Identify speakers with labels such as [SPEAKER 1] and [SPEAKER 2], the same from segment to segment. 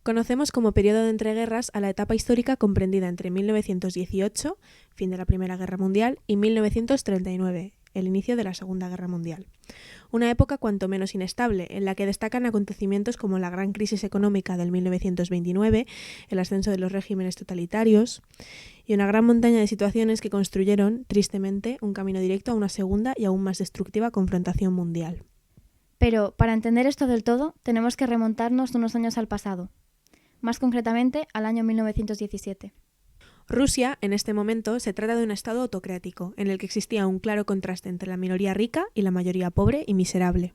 [SPEAKER 1] Conocemos como periodo de entreguerras a la etapa histórica comprendida entre 1918, fin de la Primera Guerra Mundial, y 1939, el inicio de la Segunda Guerra Mundial. Una época cuanto menos inestable, en la que destacan acontecimientos como la gran crisis económica del 1929, el ascenso de los regímenes totalitarios y una gran montaña de situaciones que construyeron, tristemente, un camino directo a una segunda y aún más destructiva confrontación mundial.
[SPEAKER 2] Pero, para entender esto del todo, tenemos que remontarnos unos años al pasado, más concretamente al año 1917.
[SPEAKER 1] Rusia, en este momento, se trata de un estado autocrático, en el que existía un claro contraste entre la minoría rica y la mayoría pobre y miserable.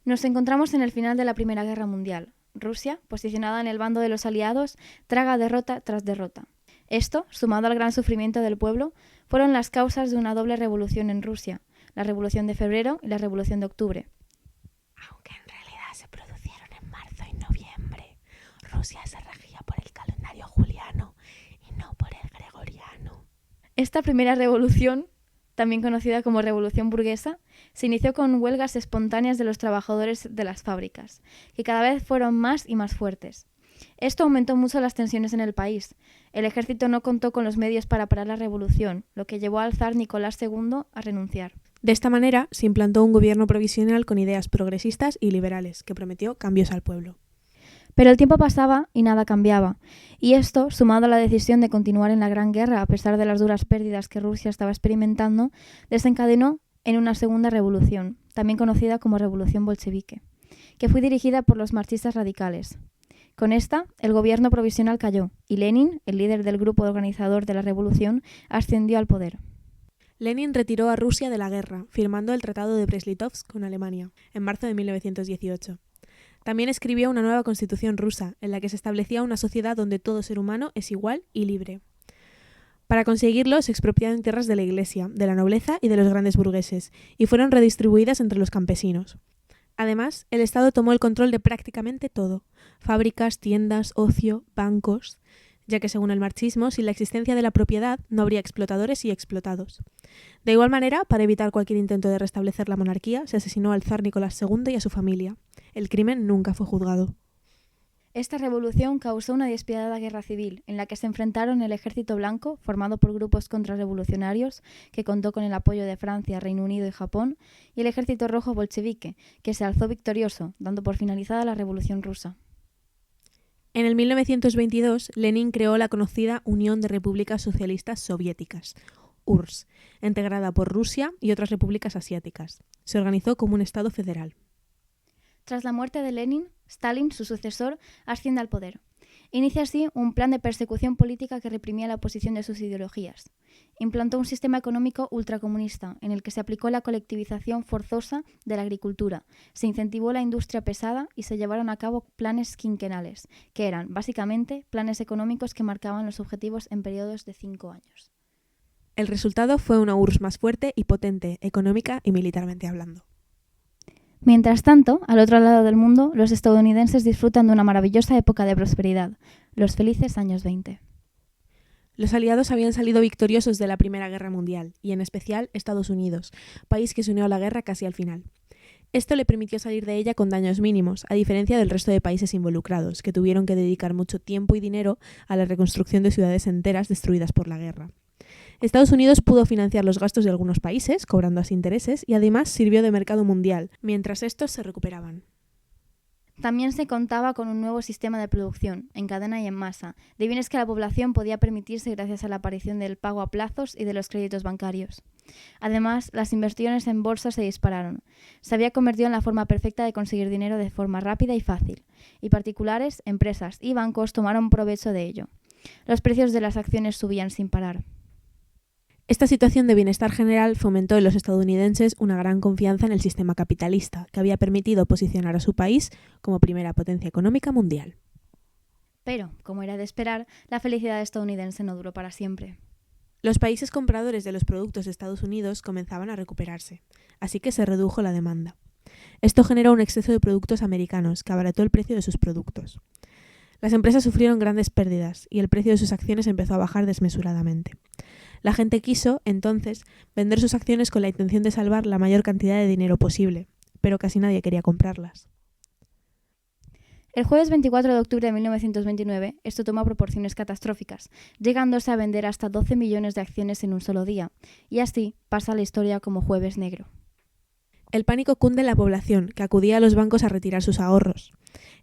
[SPEAKER 2] Nos encontramos en el final de la Primera Guerra Mundial. Rusia, posicionada en el bando de los aliados, traga derrota tras derrota. Esto, sumado al gran sufrimiento del pueblo, fueron las causas de una doble revolución en Rusia, la Revolución de Febrero y la Revolución de Octubre.
[SPEAKER 1] Aunque en realidad se produjeron en marzo y noviembre, Rusia se regía por el calendario juliano y no por el gregoriano.
[SPEAKER 2] Esta primera revolución, también conocida como Revolución Burguesa, se inició con huelgas espontáneas de los trabajadores de las fábricas, que cada vez fueron más y más fuertes. Esto aumentó mucho las tensiones en el país. El ejército no contó con los medios para parar la revolución, lo que llevó al zar Nicolás II a renunciar.
[SPEAKER 1] De esta manera, se implantó un gobierno provisional con ideas progresistas y liberales, que prometió cambios al pueblo.
[SPEAKER 2] Pero el tiempo pasaba y nada cambiaba, y esto, sumado a la decisión de continuar en la Gran Guerra a pesar de las duras pérdidas que Rusia estaba experimentando, desencadenó en una segunda revolución, también conocida como Revolución Bolchevique, que fue dirigida por los marxistas radicales. Con esta, el gobierno provisional cayó, y Lenin, el líder del grupo organizador de la revolución, ascendió al poder.
[SPEAKER 1] Lenin retiró a Rusia de la guerra, firmando el Tratado de Brest-Litovsk con Alemania, en marzo de 1918. También escribió una nueva constitución rusa, en la que se establecía una sociedad donde todo ser humano es igual y libre. Para conseguirlo, se expropiaron tierras de la Iglesia, de la nobleza y de los grandes burgueses, y fueron redistribuidas entre los campesinos. Además, el Estado tomó el control de prácticamente todo: fábricas, tiendas, ocio, bancos, ya que según el marxismo, sin la existencia de la propiedad, no habría explotadores y explotados. De igual manera, para evitar cualquier intento de restablecer la monarquía, se asesinó al zar Nicolás II y a su familia. El crimen nunca fue juzgado.
[SPEAKER 2] Esta revolución causó una despiadada guerra civil, en la que se enfrentaron el ejército blanco, formado por grupos contrarrevolucionarios, que contó con el apoyo de Francia, Reino Unido y Japón, y el ejército rojo bolchevique, que se alzó victorioso, dando por finalizada la Revolución Rusa.
[SPEAKER 1] En el 1922, Lenin creó la conocida Unión de Repúblicas Socialistas Soviéticas, URSS, integrada por Rusia y otras repúblicas asiáticas. Se organizó como un Estado federal.
[SPEAKER 2] Tras la muerte de Lenin, Stalin, su sucesor, asciende al poder. Inicia así un plan de persecución política que reprimía la oposición de sus ideologías. Implantó un sistema económico ultracomunista, en el que se aplicó la colectivización forzosa de la agricultura, se incentivó la industria pesada y se llevaron a cabo planes quinquenales, que eran, básicamente, planes económicos que marcaban los objetivos en periodos de 5 años.
[SPEAKER 1] El resultado fue una URSS más fuerte y potente, económica y militarmente hablando.
[SPEAKER 2] Mientras tanto, al otro lado del mundo, los estadounidenses disfrutan de una maravillosa época de prosperidad, los felices años 20.
[SPEAKER 1] Los aliados habían salido victoriosos de la Primera Guerra Mundial, y en especial Estados Unidos, país que se unió a la guerra casi al final. Esto le permitió salir de ella con daños mínimos, a diferencia del resto de países involucrados, que tuvieron que dedicar mucho tiempo y dinero a la reconstrucción de ciudades enteras destruidas por la guerra. Estados Unidos pudo financiar los gastos de algunos países, cobrando así intereses, y además sirvió de mercado mundial, mientras estos se recuperaban.
[SPEAKER 2] También se contaba con un nuevo sistema de producción, en cadena y en masa, de bienes que la población podía permitirse gracias a la aparición del pago a plazos y de los créditos bancarios. Además, las inversiones en bolsa se dispararon. Se había convertido en la forma perfecta de conseguir dinero de forma rápida y fácil, y particulares, empresas y bancos tomaron provecho de ello. Los precios de las acciones subían sin parar.
[SPEAKER 1] Esta situación de bienestar general fomentó en los estadounidenses una gran confianza en el sistema capitalista, que había permitido posicionar a su país como primera potencia económica mundial.
[SPEAKER 2] Pero, como era de esperar, la felicidad estadounidense no duró para siempre.
[SPEAKER 1] Los países compradores de los productos de Estados Unidos comenzaban a recuperarse, así que se redujo la demanda. Esto generó un exceso de productos americanos, que abarató el precio de sus productos. Las empresas sufrieron grandes pérdidas y el precio de sus acciones empezó a bajar desmesuradamente. La gente quiso, entonces, vender sus acciones con la intención de salvar la mayor cantidad de dinero posible, pero casi nadie quería comprarlas.
[SPEAKER 2] El jueves 24 de octubre de 1929, esto toma proporciones catastróficas, llegándose a vender hasta 12 millones de acciones en un solo día, y así pasa a la historia como Jueves Negro.
[SPEAKER 1] El pánico cunde en la población, que acudía a los bancos a retirar sus ahorros.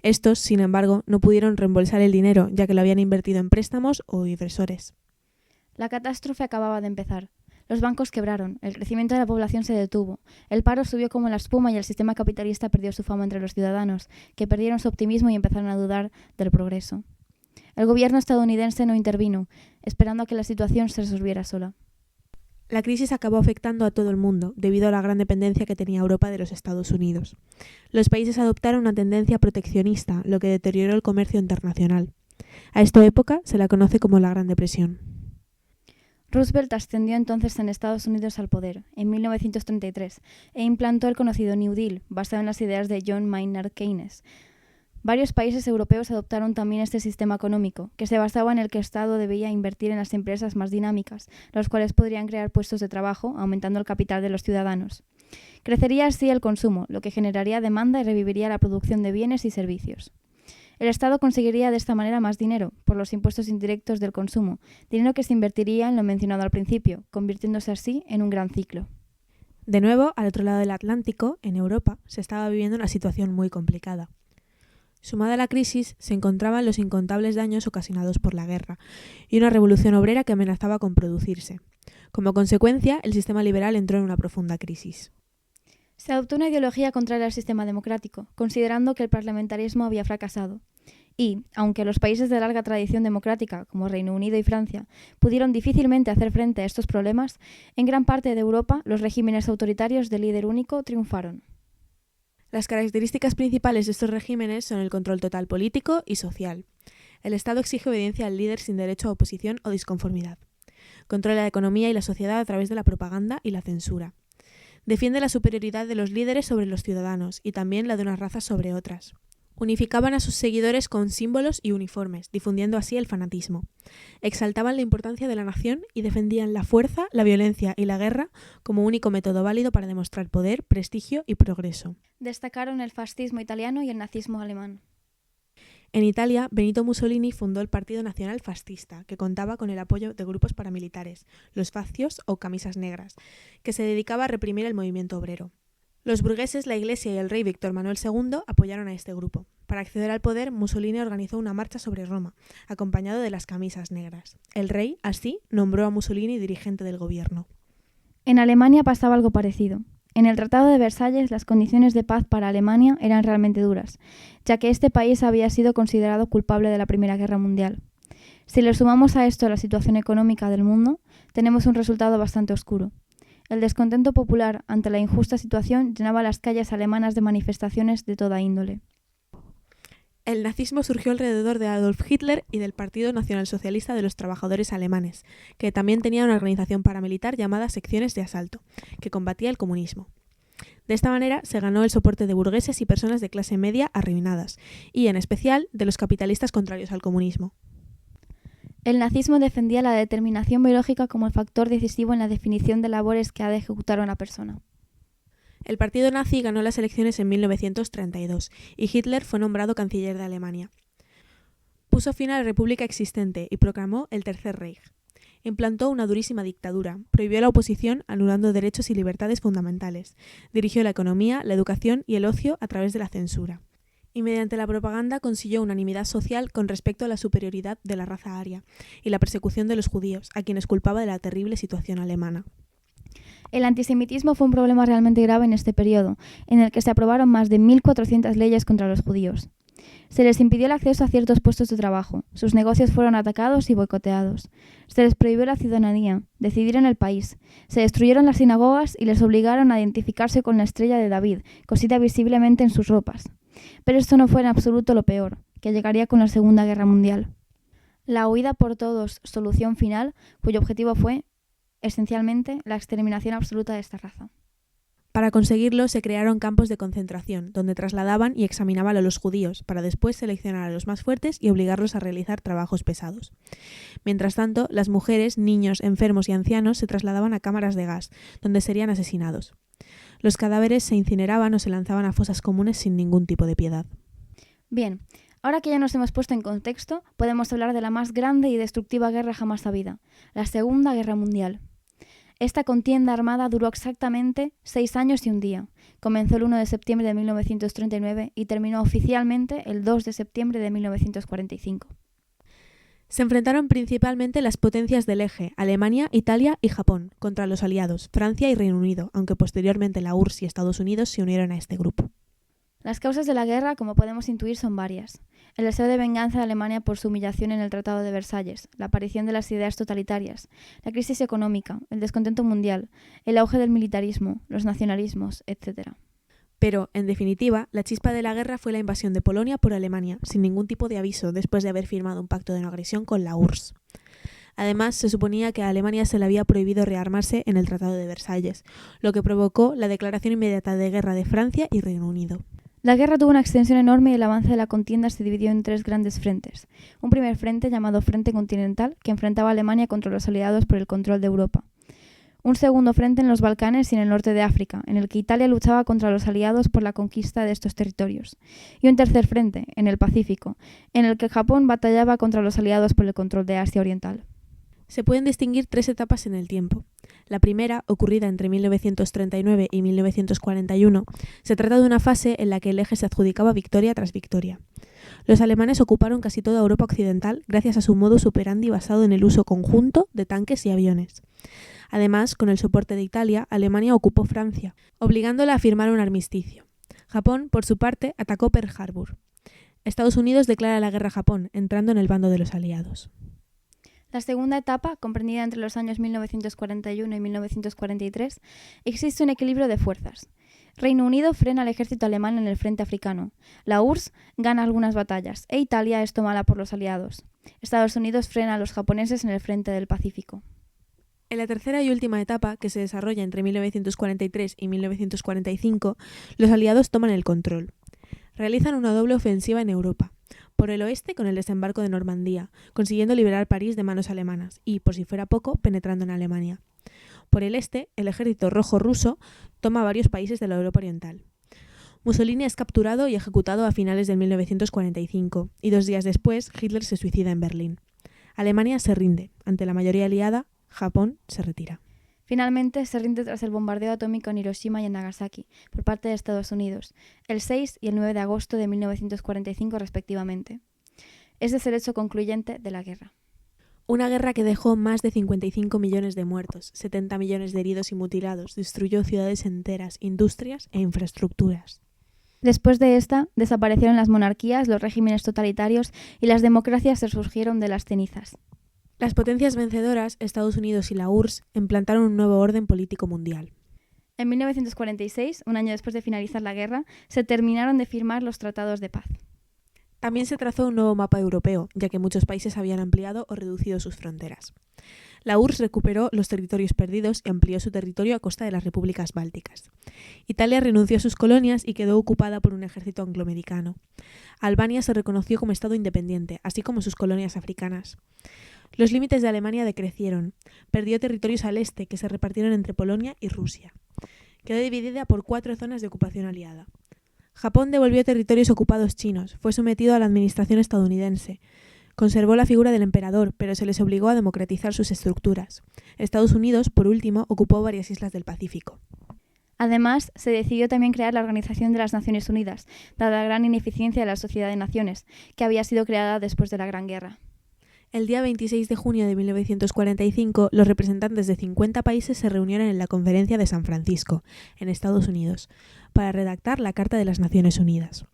[SPEAKER 1] Estos, sin embargo, no pudieron reembolsar el dinero, ya que lo habían invertido en préstamos o inversores.
[SPEAKER 2] La catástrofe acababa de empezar. Los bancos quebraron, el crecimiento de la población se detuvo, el paro subió como la espuma y el sistema capitalista perdió su fama entre los ciudadanos, que perdieron su optimismo y empezaron a dudar del progreso. El gobierno estadounidense no intervino, esperando a que la situación se resolviera sola.
[SPEAKER 1] La crisis acabó afectando a todo el mundo, debido a la gran dependencia que tenía Europa de los Estados Unidos. Los países adoptaron una tendencia proteccionista, lo que deterioró el comercio internacional. A esta época se la conoce como la Gran Depresión.
[SPEAKER 2] Roosevelt ascendió entonces en Estados Unidos al poder, en 1933, e implantó el conocido New Deal, basado en las ideas de John Maynard Keynes. Varios países europeos adoptaron también este sistema económico, que se basaba en el que el Estado debía invertir en las empresas más dinámicas, las cuales podrían crear puestos de trabajo, aumentando el capital de los ciudadanos. Crecería así el consumo, lo que generaría demanda y reviviría la producción de bienes y servicios. El Estado conseguiría de esta manera más dinero, por los impuestos indirectos del consumo, dinero que se invertiría en lo mencionado al principio, convirtiéndose así en un gran ciclo.
[SPEAKER 1] De nuevo, al otro lado del Atlántico, en Europa, se estaba viviendo una situación muy complicada. Sumada a la crisis, se encontraban los incontables daños ocasionados por la guerra y una revolución obrera que amenazaba con producirse. Como consecuencia, el sistema liberal entró en una profunda crisis.
[SPEAKER 2] Se adoptó una ideología contraria al sistema democrático, considerando que el parlamentarismo había fracasado. Y, aunque los países de larga tradición democrática, como Reino Unido y Francia, pudieron difícilmente hacer frente a estos problemas, en gran parte de Europa los regímenes autoritarios de líder único triunfaron.
[SPEAKER 1] Las características principales de estos regímenes son el control total político y social. El Estado exige obediencia al líder sin derecho a oposición o disconformidad. Controla la economía y la sociedad a través de la propaganda y la censura. Defiende la superioridad de los líderes sobre los ciudadanos y también la de unas razas sobre otras. Unificaban a sus seguidores con símbolos y uniformes, difundiendo así el fanatismo. Exaltaban la importancia de la nación y defendían la fuerza, la violencia y la guerra como único método válido para demostrar poder, prestigio y progreso.
[SPEAKER 2] Destacaron el fascismo italiano y el nazismo alemán.
[SPEAKER 1] En Italia, Benito Mussolini fundó el Partido Nacional Fascista, que contaba con el apoyo de grupos paramilitares, los Facios o Camisas Negras, que se dedicaba a reprimir el movimiento obrero. Los burgueses, la Iglesia y el rey Víctor Manuel II apoyaron a este grupo. Para acceder al poder, Mussolini organizó una marcha sobre Roma, acompañado de las Camisas Negras. El rey, así, nombró a Mussolini dirigente del gobierno.
[SPEAKER 2] En Alemania pasaba algo parecido. En el Tratado de Versalles, las condiciones de paz para Alemania eran realmente duras, ya que este país había sido considerado culpable de la Primera Guerra Mundial. Si le sumamos a esto la situación económica del mundo, tenemos un resultado bastante oscuro. El descontento popular ante la injusta situación llenaba las calles alemanas de manifestaciones de toda índole.
[SPEAKER 1] El nazismo surgió alrededor de Adolf Hitler y del Partido Nacionalsocialista de los Trabajadores Alemanes, que también tenía una organización paramilitar llamada Secciones de Asalto, que combatía el comunismo. De esta manera se ganó el soporte de burgueses y personas de clase media arruinadas, y en especial de los capitalistas contrarios al comunismo.
[SPEAKER 2] El nazismo defendía la determinación biológica como el factor decisivo en la definición de labores que ha de ejecutar una persona.
[SPEAKER 1] El partido nazi ganó las elecciones en 1932 y Hitler fue nombrado canciller de Alemania. Puso fin a la república existente y proclamó el Tercer Reich. Implantó una durísima dictadura, prohibió la oposición anulando derechos y libertades fundamentales, dirigió la economía, la educación y el ocio a través de la censura. Y mediante la propaganda consiguió unanimidad social con respecto a la superioridad de la raza aria y la persecución de los judíos, a quienes culpaba de la terrible situación alemana.
[SPEAKER 2] El antisemitismo fue un problema realmente grave en este periodo, en el que se aprobaron más de 1.400 leyes contra los judíos. Se les impidió el acceso a ciertos puestos de trabajo, sus negocios fueron atacados y boicoteados. Se les prohibió la ciudadanía, decidir en el país, se destruyeron las sinagogas y les obligaron a identificarse con la estrella de David, cosida visiblemente en sus ropas. Pero esto no fue en absoluto lo peor, que llegaría con la Segunda Guerra Mundial. La huida por todos, solución final, cuyo objetivo fue, esencialmente, la exterminación absoluta de esta raza.
[SPEAKER 1] Para conseguirlo se crearon campos de concentración, donde trasladaban y examinaban a los judíos, para después seleccionar a los más fuertes y obligarlos a realizar trabajos pesados. Mientras tanto, las mujeres, niños, enfermos y ancianos se trasladaban a cámaras de gas, donde serían asesinados. Los cadáveres se incineraban o se lanzaban a fosas comunes sin ningún tipo de piedad.
[SPEAKER 2] Bien, ahora que ya nos hemos puesto en contexto, podemos hablar de la más grande y destructiva guerra jamás sabida, la Segunda Guerra Mundial. Esta contienda armada duró exactamente 6 años y un día. Comenzó el 1 de septiembre de 1939 y terminó oficialmente el 2 de septiembre de 1945.
[SPEAKER 1] Se enfrentaron principalmente las potencias del eje, Alemania, Italia y Japón, contra los aliados, Francia y Reino Unido, aunque posteriormente la URSS y Estados Unidos se unieron a este grupo.
[SPEAKER 2] Las causas de la guerra, como podemos intuir, son varias. El deseo de venganza de Alemania por su humillación en el Tratado de Versalles, la aparición de las ideas totalitarias, la crisis económica, el descontento mundial, el auge del militarismo, los nacionalismos, etc.
[SPEAKER 1] Pero, en definitiva, la chispa de la guerra fue la invasión de Polonia por Alemania, sin ningún tipo de aviso, después de haber firmado un pacto de no agresión con la URSS. Además, se suponía que a Alemania se le había prohibido rearmarse en el Tratado de Versalles, lo que provocó la declaración inmediata de guerra de Francia y Reino Unido.
[SPEAKER 2] La guerra tuvo una extensión enorme y el avance de la contienda se dividió en 3 grandes frentes. Un primer frente llamado Frente Continental, que enfrentaba a Alemania contra los aliados por el control de Europa. Un segundo frente en los Balcanes y en el norte de África, en el que Italia luchaba contra los aliados por la conquista de estos territorios. Y un tercer frente, en el Pacífico, en el que Japón batallaba contra los aliados por el control de Asia Oriental.
[SPEAKER 1] Se pueden distinguir 3 etapas en el tiempo. La primera, ocurrida entre 1939 y 1941, se trata de una fase en la que el eje se adjudicaba victoria tras victoria. Los alemanes ocuparon casi toda Europa occidental gracias a su modus operandi basado en el uso conjunto de tanques y aviones. Además, con el soporte de Italia, Alemania ocupó Francia, obligándola a firmar un armisticio. Japón, por su parte, atacó Pearl Harbor. Estados Unidos declara la guerra a Japón, entrando en el bando de los aliados.
[SPEAKER 2] La segunda etapa, comprendida entre los años 1941 y 1943, existe un equilibrio de fuerzas. Reino Unido frena al ejército alemán en el frente africano. La URSS gana algunas batallas e Italia es tomada por los aliados. Estados Unidos frena a los japoneses en el frente del Pacífico.
[SPEAKER 1] En la tercera y última etapa, que se desarrolla entre 1943 y 1945, los aliados toman el control. Realizan una doble ofensiva en Europa. Por el oeste con el desembarco de Normandía, consiguiendo liberar París de manos alemanas y, por si fuera poco, penetrando en Alemania. Por el este, el ejército rojo ruso toma varios países de la Europa oriental. Mussolini es capturado y ejecutado a finales de 1945, y 2 días después Hitler se suicida en Berlín. Alemania se rinde. Ante la mayoría aliada, Japón se retira.
[SPEAKER 2] Finalmente, se rinde tras el bombardeo atómico en Hiroshima y en Nagasaki, por parte de Estados Unidos, el 6 y el 9 de agosto de 1945 respectivamente. Ese es el hecho concluyente de la guerra.
[SPEAKER 1] Una guerra que dejó más de 55 millones de muertos, 70 millones de heridos y mutilados, destruyó ciudades enteras, industrias e infraestructuras.
[SPEAKER 2] Después de esta, desaparecieron las monarquías, los regímenes totalitarios y las democracias se surgieron de las cenizas.
[SPEAKER 1] Las potencias vencedoras, Estados Unidos y la URSS, implantaron un nuevo orden político mundial.
[SPEAKER 2] En 1946, un año después de finalizar la guerra, se terminaron de firmar los tratados de paz.
[SPEAKER 1] También se trazó un nuevo mapa europeo, ya que muchos países habían ampliado o reducido sus fronteras. La URSS recuperó los territorios perdidos y amplió su territorio a costa de las repúblicas bálticas. Italia renunció a sus colonias y quedó ocupada por un ejército angloamericano. Albania se reconoció como Estado independiente, así como sus colonias africanas. Los límites de Alemania decrecieron. Perdió territorios al este, que se repartieron entre Polonia y Rusia. Quedó dividida por 4 zonas de ocupación aliada. Japón devolvió territorios ocupados chinos, fue sometido a la administración estadounidense. Conservó la figura del emperador, pero se les obligó a democratizar sus estructuras. Estados Unidos, por último, ocupó varias islas del Pacífico.
[SPEAKER 2] Además, se decidió también crear la Organización de las Naciones Unidas, dada la gran ineficiencia de la Sociedad de Naciones, que había sido creada después de la Gran Guerra.
[SPEAKER 1] El día 26 de junio de 1945, los representantes de 50 países se reunieron en la Conferencia de San Francisco, en Estados Unidos, para redactar la Carta de las Naciones Unidas.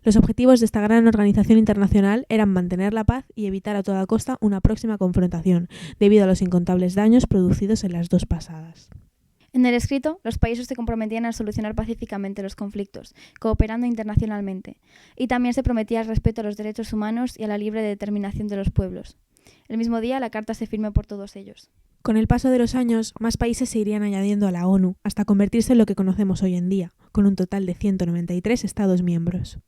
[SPEAKER 1] Los objetivos de esta gran organización internacional eran mantener la paz y evitar a toda costa una próxima confrontación, debido a los incontables daños producidos en las 2 pasadas.
[SPEAKER 2] En el escrito, los países se comprometían a solucionar pacíficamente los conflictos, cooperando internacionalmente, y también se prometía el respeto a los derechos humanos y a la libre determinación de los pueblos. El mismo día, la carta se firmó por todos ellos.
[SPEAKER 1] Con el paso de los años, más países se irían añadiendo a la ONU, hasta convertirse en lo que conocemos hoy en día, con un total de 193 Estados miembros.